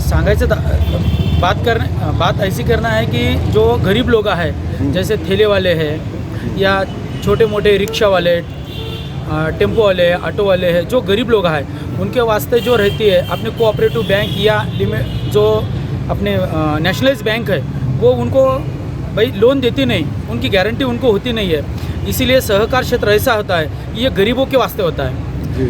सांगायचं बात ऐसी करना है कि जो गरीब लोग हैं जैसे ठेले वाले हैं या छोटे मोटे रिक्शा वाले, टेम्पो वाले, ऑटो वाले हैं, जो गरीब लोग हैं उनके वास्ते जो रहती है अपने कोऑपरेटिव बैंक या जो अपने नेशनलाइज बैंक है वो उनको भाई लोन देती नहीं, उनकी गारंटी उनको होती नहीं है। इसीलिए सहकार क्षेत्र ऐसा होता है कि ये गरीबों के वास्ते होता है।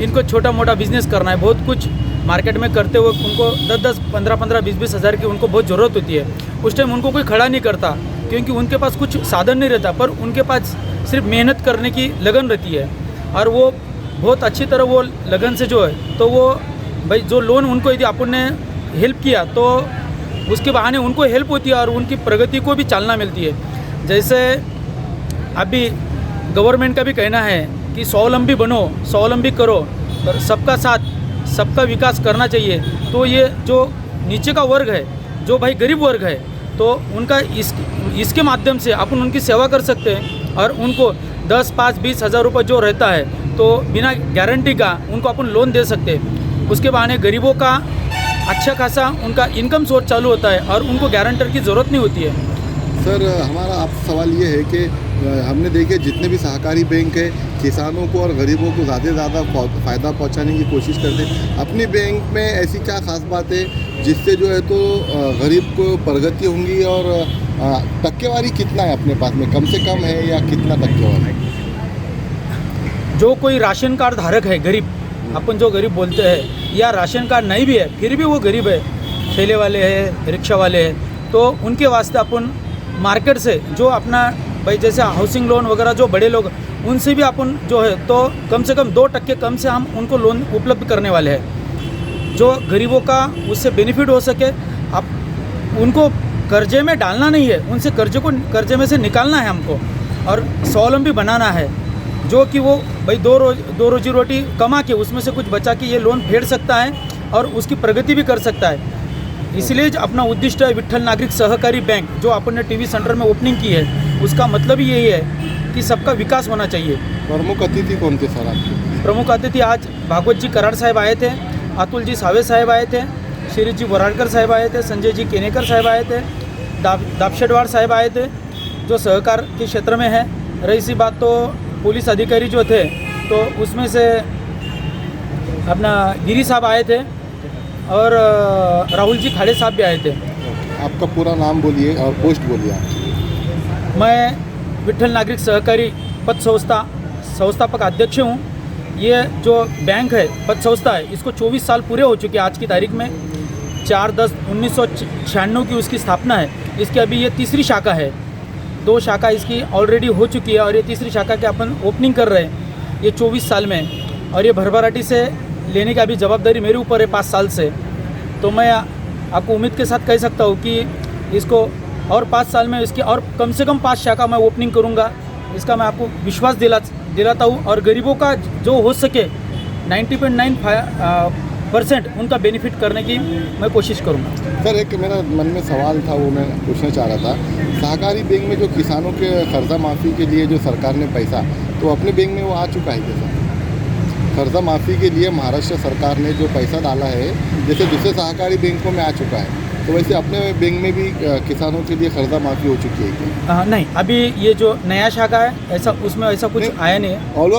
इनको छोटा मोटा बिजनेस करना है, बहुत कुछ मार्केट में करते हुए उनको 10-10, 15-15, 20-20 हज़ार की उनको बहुत ज़रूरत होती है। उस टाइम उनको कोई खड़ा नहीं करता क्योंकि उनके पास कुछ साधन नहीं रहता, पर उनके पास सिर्फ मेहनत करने की लगन रहती है और वो बहुत अच्छी तरह वो लगन से जो है तो वो भाई जो लोन उनको यदि अपन ने हेल्प किया तो उसके बहाने उनको हेल्प होती है और उनकी प्रगति को भी चालना मिलती है। जैसे अभी गवर्नमेंट का भी कहना है कि स्वावलंबी बनो, स्वावलंबी करो, और सबका साथ सबका विकास करना चाहिए। तो ये जो नीचे का वर्ग है, जो भाई गरीब वर्ग है, तो उनका इसके माध्यम से अपन उनकी सेवा कर सकते हैं और उनको 10, 5, 20 हज़ार रुपये जो रहता है तो बिना गारंटी का उनको अपन लोन दे सकते हैं। उसके बहाने गरीबों का अच्छा खासा उनका इनकम सोर्स चालू होता है और उनको गारंटर की ज़रूरत नहीं होती है। सर हमारा आपसे सवाल ये है कि हमने देखे जितने भी सहकारी बैंक है किसानों को और गरीबों को ज़्यादा से ज़्यादा फ़ायदा पहुंचाने की कोशिश करते हैं। अपनी बैंक में ऐसी क्या खास बात है जिससे जो है तो गरीब को प्रगति होंगी, और टक्केवारी कितना है अपने पास में, कम से कम है या कितना टक्केवारी? जो कोई राशन कार्ड धारक है गरीब, अपन जो गरीब बोलते हैं, या राशन कार्ड नहीं भी है फिर भी वो गरीब है, ठेले वाले हैं, रिक्शा वाले हैं, तो उनके वास्ते अपन मार्केट से जो अपना भाई जैसे हाउसिंग लोन वगैरह जो बड़े लोग उनसे भी अपन जो है तो कम से कम 2% कम से हम उनको लोन उपलब्ध करने वाले हैं, जो गरीबों का उससे बेनिफिट हो सके। अब उनको कर्जे में डालना नहीं है, उनसे कर्जे में से निकालना है हमको और स्वावलंबी बनाना है, जो कि वो भाई दो रोजी रोटी कमा के उसमें से कुछ बचा के ये लोन फेड सकता है और उसकी प्रगति भी कर सकता है। इसलिए अपना उद्दिष्ट है विट्ठल नागरिक सहकारी बैंक जो अपन ने टीवी सेंटर में ओपनिंग की है, उसका मतलब ही यही है कि सबका विकास होना चाहिए। प्रमुख अतिथि कौन थे सर आपके? प्रमुख अतिथि आज भागवत जी कराड़ साहब आए थे, अतुल जी सावे साहब आए थे, श्री जी वराडकर साहब आए थे, संजय जी केनेकर साहब आए थे, दापशेडवार साहब आए थे जो सहकार के क्षेत्र में है। रही सी बात तो पुलिस अधिकारी जो थे तो उसमें से अपना गिरी साहब आए थे और राहुल जी खाड़े साहब भी आए थे। आपका पूरा नाम बोलिए और पोस्ट बोलिए आप। मैं विट्ठल नागरिक सहकारी पद संस्थापक अध्यक्ष हूँ। ये जो बैंक है, पद संस्था है, इसको 24 साल पूरे हो चुके हैं आज की तारीख में। 4/10/1996 की उसकी स्थापना है। इसकी अभी ये तीसरी शाखा है, 2 शाखा इसकी ऑलरेडी हो चुकी है और ये तीसरी शाखा के अपन ओपनिंग कर रहे हैं ये 24 साल में, और ये भरभराटी से लेने की अभी जवाबदारी मेरे ऊपर है 5 साल से। तो मैं आपको उम्मीद के साथ कह सकता हूँ कि इसको और 5 साल में इसकी और कम से कम 5 शाखा मैं ओपनिंग करूँगा, इसका मैं आपको विश्वास दिलाता हूँ। और गरीबों का जो हो सके 90.9% उनका बेनिफिट करने की मैं कोशिश करूँगा। सर एक मेरा मन में सवाल था, वो मैं पूछना चाह रहा था, सहकारी बैंक में जो किसानों के कर्जा माफ़ी के लिए जो सरकार ने पैसा, तो अपने बैंक में वो आ चुका है क्या? कर्जा माफ़ी के लिए महाराष्ट्र सरकार ने जो पैसा डाला है, जैसे दूसरे सहकारी बैंकों में आ चुका है, तो वैसे अपने बैंक में भी किसानों के लिए कर्जा माफ़ी हो चुकी है क्या? नहीं, अभी ये जो नया शाखा है ऐसा उसमें ऐसा कुछ आया नहीं है। ऑल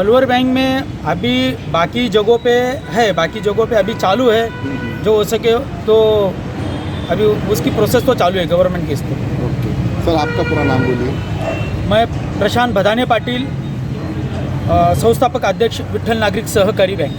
ओवर बैंक में अभी बाकी जगहों पे है, बाकी जगहों पे अभी चालू है, जो हो सके तो अभी उसकी प्रोसेस तो चालू है गवर्नमेंट की इस पर। ओके सर, आपका पूरा नाम बोलिए। मैं प्रशांत भदाने पाटिल, संस्थापक अध्यक्ष विट्ठल नागरिक सहकारी बैंक।